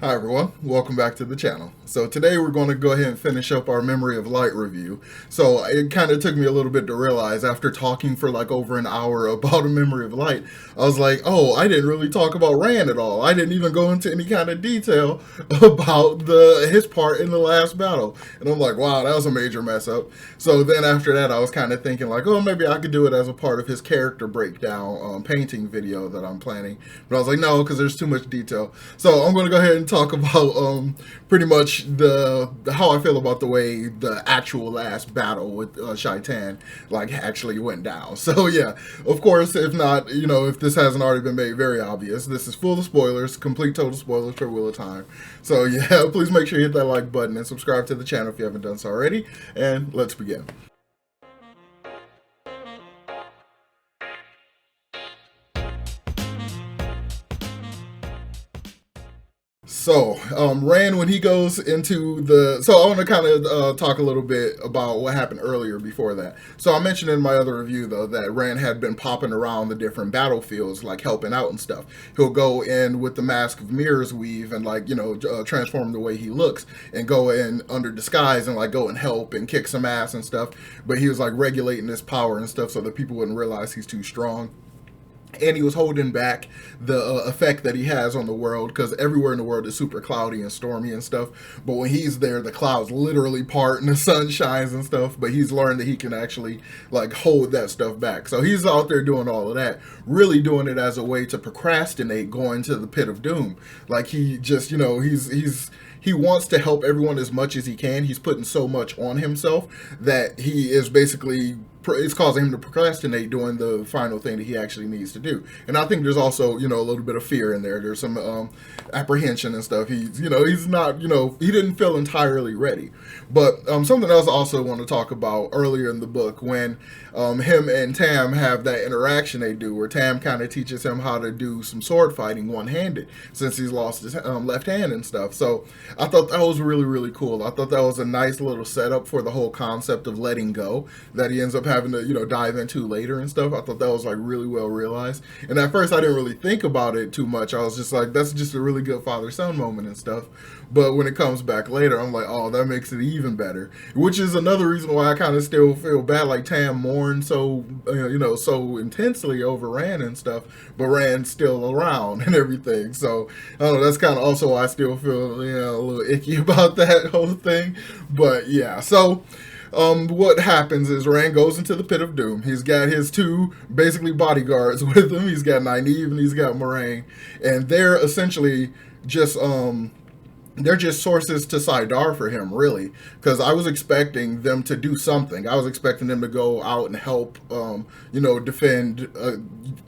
Hi everyone, welcome back to the channel. So today we're going to go ahead and finish up our Memory of Light review. So it kind of took me a little bit to realize after talking for like over an hour about a Memory of Light, I was like, oh, I didn't really talk about Rand at all. I didn't even go into any kind of detail about his part in the last battle. And I'm like, wow, that was a major mess up. So then after that I was kind of thinking like, oh, maybe I could do it as a part of his character breakdown painting video that I'm planning. But I was like, no, because there's too much detail. So I'm going to go ahead and talk about pretty much the how I feel about the way the actual last battle with Shaitan like actually went down. So yeah, of course, if not, if this hasn't already been made very obvious, this is full of spoilers, complete total spoilers for Wheel of Time. So yeah, please make sure you hit that like button and subscribe to the channel if you haven't done so already. And let's begin. So, Rand, when he goes into the. So, I want to kind of talk a little bit about what happened earlier before that. So, I mentioned in my other review, though, that Rand had been popping around the different battlefields, like helping out and stuff. He'll go in with the Mask of Mirrors weave and, like, transform the way he looks and go in under disguise and, like, go and help and kick some ass and stuff. But he was, like, regulating his power and stuff so that people wouldn't realize he's too strong, and he was holding back the effect that he has on the world because everywhere in the world is super cloudy and stormy and stuff. But when he's there, the clouds literally part and the sun shines and stuff. But he's learned that he can actually like hold that stuff back. So he's out there doing all of that, really doing it as a way to procrastinate going to the pit of doom. Like he just, he wants to help everyone as much as he can. He's putting so much on himself that he is basically it's causing him to procrastinate doing the final thing that he actually needs to do. And I think there's also, a little bit of fear in there. There's some apprehension and stuff. He's not, he didn't feel entirely ready. But something else I also want to talk about earlier in the book when him and Tam have that interaction they do where Tam kind of teaches him how to do some sword fighting one-handed since he's lost his left hand and stuff. So I thought that was really, really cool. I thought that was a nice little setup for the whole concept of letting go that he ends up having to, dive into later and stuff. I thought that was like really well realized. And at first I didn't really think about it too much. I was just like, that's just a really good father-son moment and stuff. But when it comes back later, I'm like, oh, that makes it even better. Which is another reason why I kind of still feel bad. Like Tam mourned so, so intensely over Rand and stuff, but Rand's still around and everything. So I don't know. That's kind of also why I still feel, a little icky about that whole thing. But yeah, so. What happens is Rand goes into the pit of doom. He's got his two basically bodyguards with him. He's got Nynaeve and he's got Moraine, and they're essentially just they're just sources to Saidar for him, really. Because I was expecting them to do something. I was expecting them to go out and help, defend,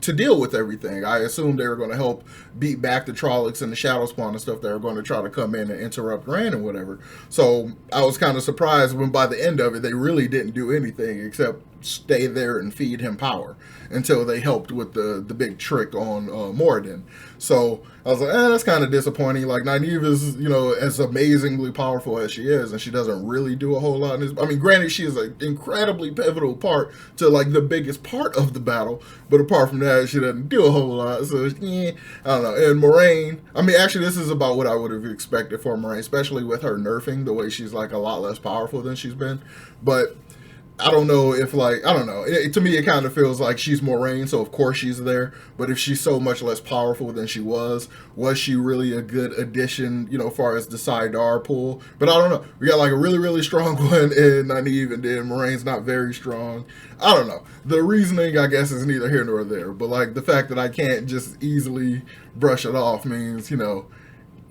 to deal with everything. I assumed they were going to help beat back the Trollocs and the Shadow Spawn and stuff that were going to try to come in and interrupt Rand and whatever. So I was kind of surprised when by the end of it, they really didn't do anything except stay there and feed him power until they helped with the big trick on Moradin. So I was like, that's kind of disappointing. Like Nynaeve is, as amazingly powerful as she is, and she doesn't really do a whole lot in this. I mean, granted, she is an incredibly pivotal part to like the biggest part of the battle, but apart from that, she doesn't do a whole lot. So I don't know. And Moraine, I mean, actually, this is about what I would have expected for Moraine, especially with her nerfing, the way she's like a lot less powerful than she's been. But I don't know if I don't know. To me, it kind of feels like she's Moraine, so of course she's there. But if she's so much less powerful than she was she really a good addition, as far as the Saidar pool? But I don't know. We got like a really, really strong one in Nynaeve, and then Moraine's not very strong. I don't know. The reasoning, I guess, is neither here nor there. But like the fact that I can't just easily brush it off means,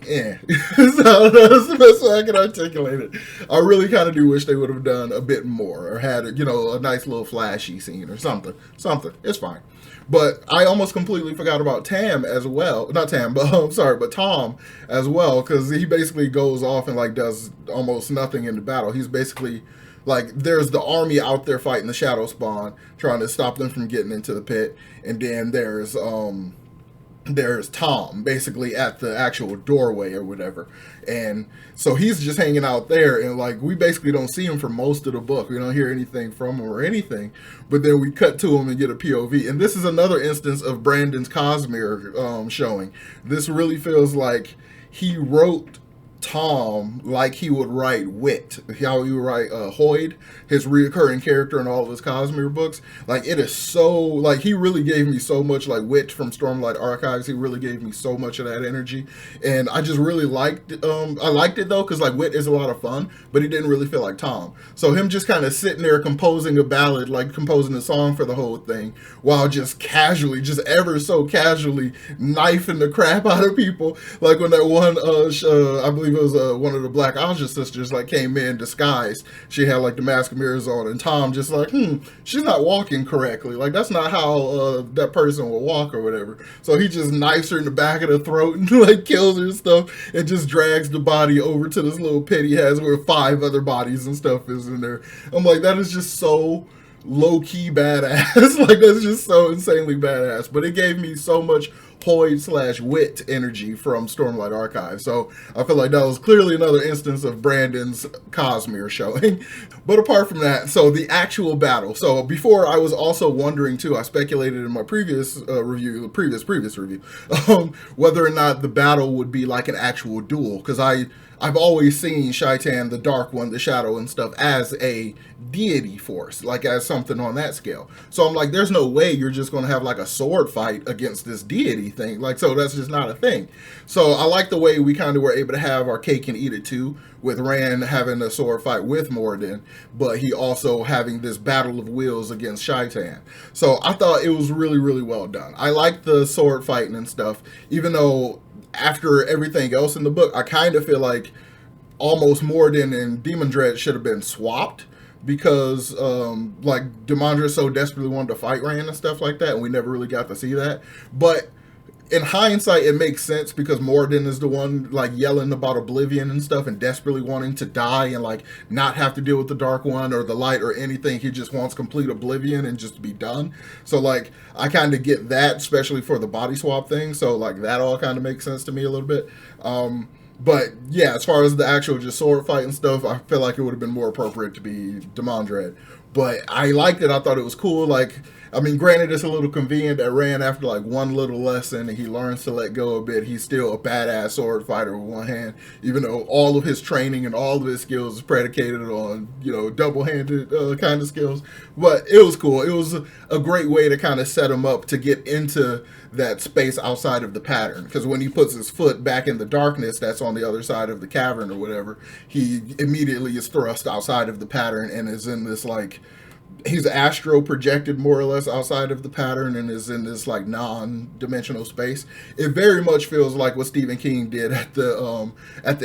yeah. So that's the best way I can articulate it. I really kind of do wish they would have done a bit more or had, a nice little flashy scene or something. Something. It's fine. But I almost completely forgot about Tam as well. Not Tam, but I'm sorry, but Tom as well, because he basically goes off and like does almost nothing in the battle. He's basically like there's the army out there fighting the Shadow Spawn, trying to stop them from getting into the pit, and then there's Tom basically at the actual doorway or whatever. And so he's just hanging out there, and like we basically don't see him for most of the book. We don't hear anything from him or anything. But then we cut to him and get a POV. And this is another instance of Brandon's Cosmere showing. This really feels like he wrote Tom like he would write Wit, how he would write Hoyd, his reoccurring character in all of his Cosmere books. Like, it is so, like, he really gave me so much, like, Wit from Stormlight Archives. He really gave me so much of that energy, and I just really liked I liked it, though, because, like, Wit is a lot of fun, but he didn't really feel like Tom. So him just kind of sitting there composing a ballad, like composing a song for the whole thing, while just casually, just ever so casually knifing the crap out of people. Like, when that one, I believe it was one of the Black Aja sisters, like, came in disguised. She had, like, the mask of mirrors on, and Tom just like, she's not walking correctly. Like, that's not how that person will walk or whatever. So he just knifes her in the back of the throat and, like, kills her and stuff, and just drags the body over to this little pit he has where 5 other bodies and stuff is in there. I'm like, that is just so low-key badass. Like, that's just so insanely badass. But it gave me so much Hoyd/Wit energy from Stormlight Archive. So I feel like that was clearly another instance of Brandon's Cosmere showing. But apart from that, so the actual battle. So before, I was also wondering too, I speculated in my previous review, previous review, whether or not the battle would be like an actual duel. Because I've always seen Shaitan, the Dark One, the Shadow and stuff, as a deity force, like as something on that scale. So I'm like, there's no way you're just going to have like a sword fight against this deity thing. Like, so that's just not a thing. So I like the way we kind of were able to have our cake and eat it too, with Rand having a sword fight with Moradin, but he also having this battle of wills against Shaitan. So I thought it was really, really well done. I liked the sword fighting and stuff, even though after everything else in the book, I kind of feel like almost Moradin and Demon Dread should have been swapped, because like Demandra so desperately wanted to fight Rand and stuff like that, and we never really got to see that. But in hindsight, it makes sense, because Moradin is the one like yelling about oblivion and stuff and desperately wanting to die and like not have to deal with the Dark One or the light or anything. He just wants complete oblivion and just be done. So like, I kind of get that, especially for the body swap thing. So like, that all kind of makes sense to me a little bit. But yeah, as far as the actual just sword fight and stuff, I feel like it would have been more appropriate to be Demandred. But I liked it. I thought it was cool. Like, I mean, granted, it's a little convenient that Rand, after like one little lesson and he learns to let go a bit, he's still a badass sword fighter with one hand, even though all of his training and all of his skills is predicated on, you know, double-handed kind of skills. But it was cool. It was a great way to kind of set him up to get into that space outside of the pattern, because when he puts his foot back in the darkness that's on the other side of the cavern or whatever, he immediately is thrust outside of the pattern and is in this like, he's astro projected more or less outside of the pattern and is in this like non-dimensional space. It very much feels like what Stephen King did at the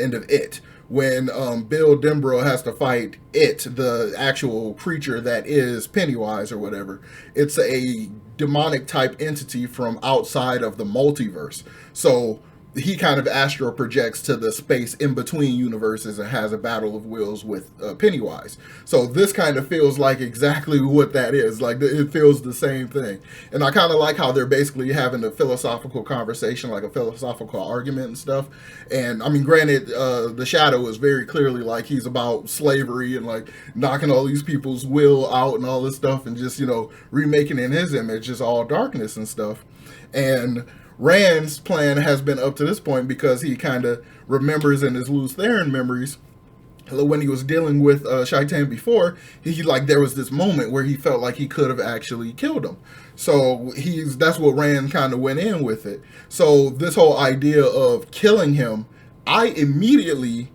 end of It, when Bill Denbrough has to fight It, the actual creature that is Pennywise or whatever. It's a demonic type entity from outside of the multiverse. So he kind of astro projects to the space in between universes and has a battle of wills with Pennywise. So this kind of feels like exactly what that is. Like, it feels the same thing. And I kind of like how they're basically having a philosophical conversation, like a philosophical argument and stuff. And I mean, granted, the Shadow is very clearly like he's about slavery and like knocking all these people's will out and all this stuff and just, you know, remaking in his image just all darkness and stuff. And Rand's plan has been up to this point, because he kind of remembers in his Luz Theron memories, when he was dealing with Shaitan before, he like, there was this moment where he felt like he could have actually killed him. So that's what Rand kind of went in with it. So this whole idea of killing him, killing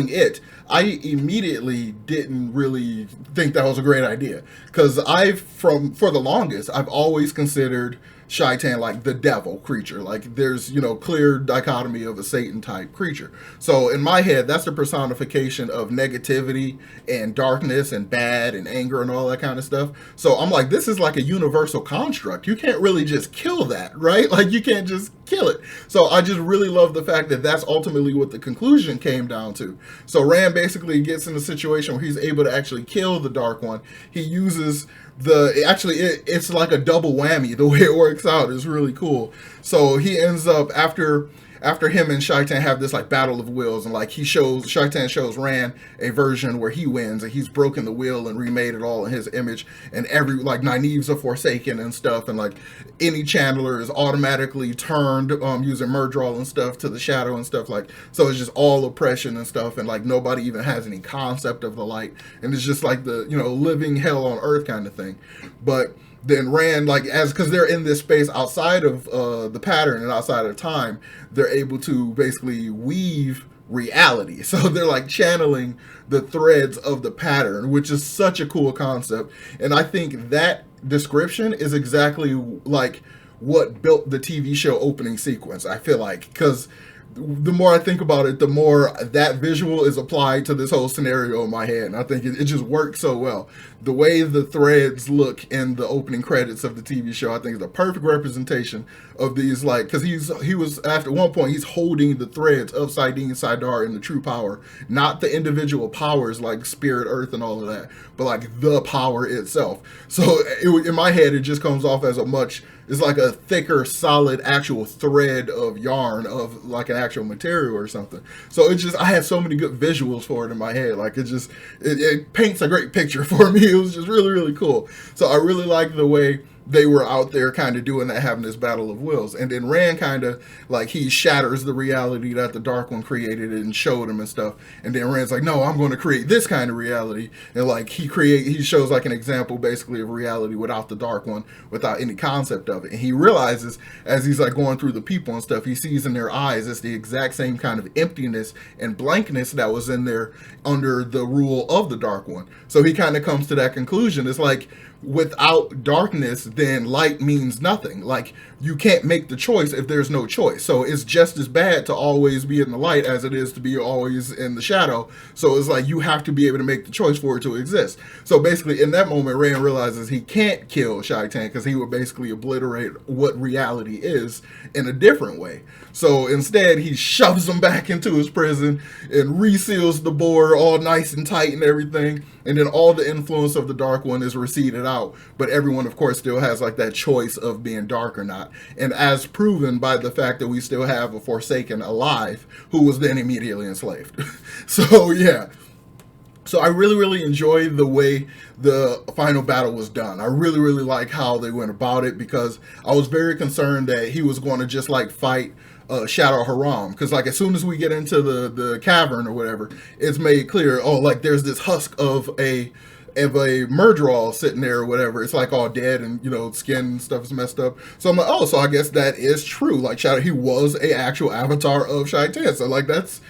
it, I immediately didn't really think that was a great idea, because for the longest, I've always considered Shaitan like the devil creature. Like, there's, you know, clear dichotomy of a Satan type creature. So in my head, that's the personification of negativity and darkness and bad and anger and all that kind of stuff. So I'm like, this is like a universal construct. You can't really just kill that, right? Like, you can't just kill it. So I just really love the fact that that's ultimately what the conclusion came down to. So Rand basically gets in a situation where he's able to actually kill the Dark One. He uses it's like a double whammy. The way it works out is really cool. So he ends up, after after him and Shaitan have this like battle of wills, and like Shaitan shows Rand a version where he wins, and he's broken the will and remade it all in his image, and every like Nynaeve's a Forsaken and stuff, and like any channeler is automatically turned using Murdral and stuff to the shadow and stuff, like, so it's just all oppression and stuff, and like nobody even has any concept of the light, and it's just like the, you know, living hell on earth kind of thing. But then Rand, like, as because they're in this space outside of the pattern and outside of time, they're able to basically weave reality. So they're like channeling the threads of the pattern, which is such a cool concept. And I think that description is exactly like what built the TV show opening sequence, I feel like, because the more I think about it, the more that visual is applied to this whole scenario in my head. And I think it just works so well. The way the threads look in the opening credits of the TV show, I think is a perfect representation of these, like, because he was, after one point, he's holding the threads of Saidin Saidar in the true power, not the individual powers like Spirit, Earth, and all of that, but like the power itself. So in my head, it just comes off as it's like a thicker, solid, actual thread of yarn of like an actual material or something. So it just, I had so many good visuals for it in my head. Like it paints a great picture for me. It was just really, really cool. So I really like the way they were out there kind of doing that, having this battle of wills. And then Rand kind of, like, he shatters the reality that the Dark One created and showed him and stuff. And then Rand's like, no, I'm going to create this kind of reality. And, like, he shows, like, an example, basically, of reality without the Dark One, without any concept of it. And he realizes, as he's, like, going through the people and stuff, he sees in their eyes, it's the exact same kind of emptiness and blankness that was in there under the rule of the Dark One. So he kind of comes to that conclusion. It's like, without darkness, then light means nothing. Like, you can't make the choice if there's no choice. So it's just as bad to always be in the light as it is to be always in the shadow. So it's like you have to be able to make the choice for it to exist. So basically, in that moment, Rand realizes he can't kill Shaitan because he would basically obliterate what reality is in a different way. So instead, he shoves him back into his prison and reseals the door all nice and tight and everything. And then all the influence of the Dark One is receded out. But everyone, of course, still has like that choice of being dark or not. And as proven by the fact that we still have a Forsaken alive who was then immediately enslaved. So, yeah. So I really, really enjoyed the way the final battle was done. I really, really like how they went about it, because I was very concerned that he was going to just like fight Shadow Haram, because like as soon as we get into the cavern or whatever, it's made clear, oh, like there's this husk of a Murdral sitting there or whatever. It's like all dead, and you know, skin and stuff is messed up. So I'm like, oh, so I guess that is true. Like Shadow, he was a actual avatar of Shaitan. So like that's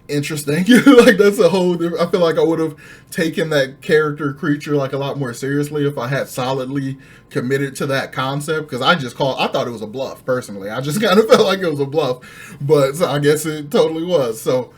interesting. Like that's a whole different, I feel like I would have taken that character creature like a lot more seriously if I had solidly committed to that concept, because I thought it was a bluff personally. I just kind of felt like it was a bluff, but so I guess it totally was. So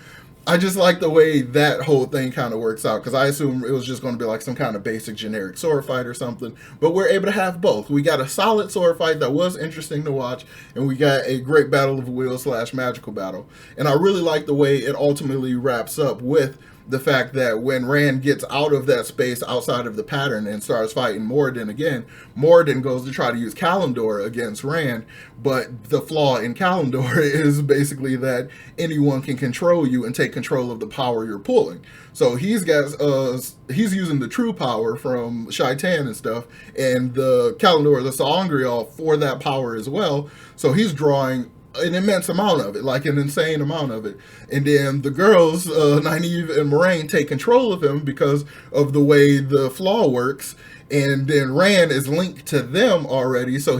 I just like the way that whole thing kind of works out, because I assume it was just going to be like some kind of basic generic sword fight or something, but we're able to have both. We got a solid sword fight that was interesting to watch, and we got a great battle of will / magical battle. And I really like the way it ultimately wraps up with the fact that when Rand gets out of that space outside of the pattern and starts fighting Moradin again, Moradin goes to try to use Kalimdor against Rand, but the flaw in Kalimdor is basically that anyone can control you and take control of the power you're pulling. So he's using the true power from Shaitan and stuff, and the Kalimdor, the Sa'angreal, for that power as well. So he's drawing an immense amount of it, like an insane amount of it. And then the girls, Nynaeve and Moraine, take control of him because of the way the flaw works. And then Rand is linked to them already. So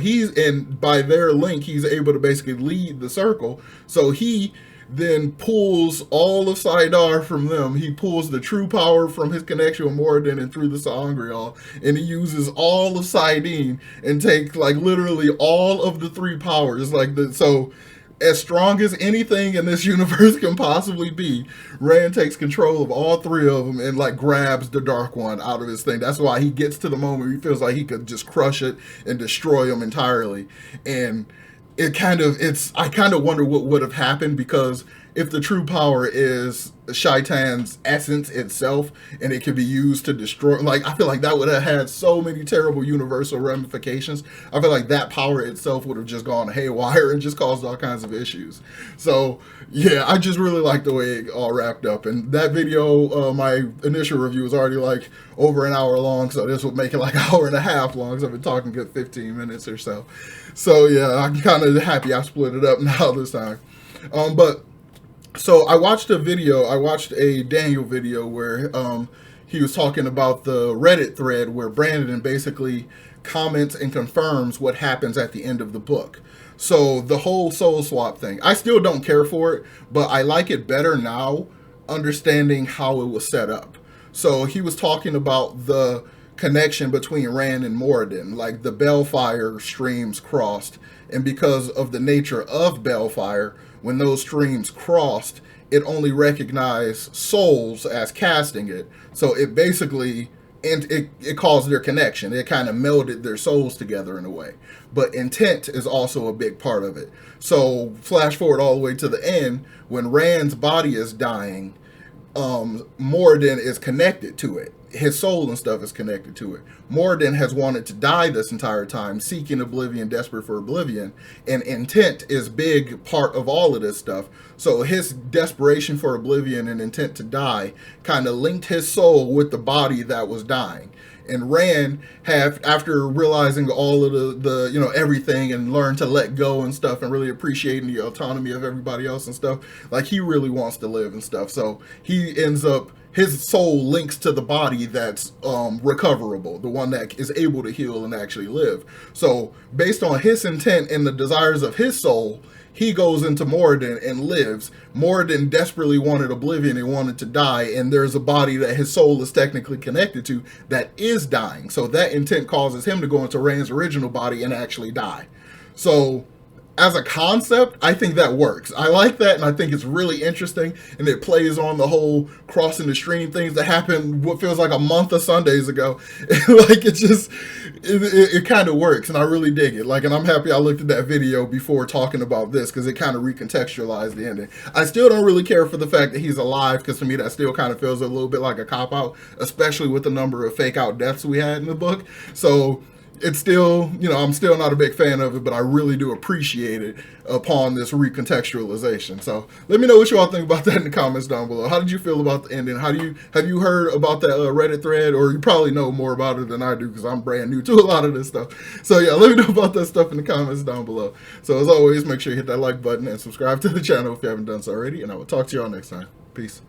by their link, he's able to basically lead the circle. So he then pulls all of Saidar from them. He pulls the true power from his connection with Moradin and through the Sa'angreal, and he uses all of Saidin and takes like literally all of the three powers. So as strong as anything in this universe can possibly be, Rand takes control of all three of them and like grabs the Dark One out of his thing. That's why he gets to the moment where he feels like he could just crush it and destroy them entirely. And I kind of wonder what would have happened, because if the true power is Shaitan's essence itself, and it can be used to destroy, like, I feel like that would have had so many terrible universal ramifications. I feel like that power itself would have just gone haywire and just caused all kinds of issues. So yeah, I just really like the way it all wrapped up. And that video, my initial review was already like over an hour long, so this would make it like an hour and a half long, because I've been talking good 15 minutes or so. So yeah, I'm kind of happy I split it up now this time. But so I watched a Daniel video where he was talking about the Reddit thread where Brandon basically comments and confirms what happens at the end of the book. So the whole soul swap thing, I still don't care for it, but I like it better now, understanding how it was set up. So he was talking about the connection between Rand and Moradin, like the Bellfire streams crossed, and because of the nature of Bellfire, when those streams crossed, it only recognized souls as casting it. So it basically, and it caused their connection. It kind of melded their souls together in a way. But intent is also a big part of it. So flash forward all the way to the end, when Rand's body is dying, Moradin is connected to it. His soul and stuff is connected to it. Moradin has wanted to die this entire time, seeking oblivion, desperate for oblivion, and intent is big part of all of this stuff. So his desperation for oblivion and intent to die kind of linked his soul with the body that was dying. And Rand after realizing all of the you know, everything, and learned to let go and stuff, and really appreciating the autonomy of everybody else and stuff, like he really wants to live and stuff. So he ends up, his soul links to the body that's recoverable, the one that is able to heal and actually live. So based on his intent and the desires of his soul, he goes into Moradin and lives. Moradin desperately wanted oblivion and wanted to die, and there's a body that his soul is technically connected to that is dying. So that intent causes him to go into Rand's original body and actually die. So as a concept, I think that works. I like that, and I think it's really interesting, and it plays on the whole crossing the stream things that happened what feels like a month of Sundays ago. Like, it just, it kind of works, and I really dig it. Like, and I'm happy I looked at that video before talking about this, because it kind of recontextualized the ending. I still don't really care for the fact that he's alive, because to me that still kind of feels a little bit like a cop-out, especially with the number of fake-out deaths we had in the book. So it's still, you know, I'm still not a big fan of it, but I really do appreciate it upon this recontextualization. So let me know what you all think about that in the comments down below. How did you feel about the ending? Have you heard about that Reddit thread? Or you probably know more about it than I do, because I'm brand new to a lot of this stuff. So yeah, let me know about that stuff in the comments down below. So as always, make sure you hit that like button and subscribe to the channel if you haven't done so already, and I will talk to you all next time. Peace.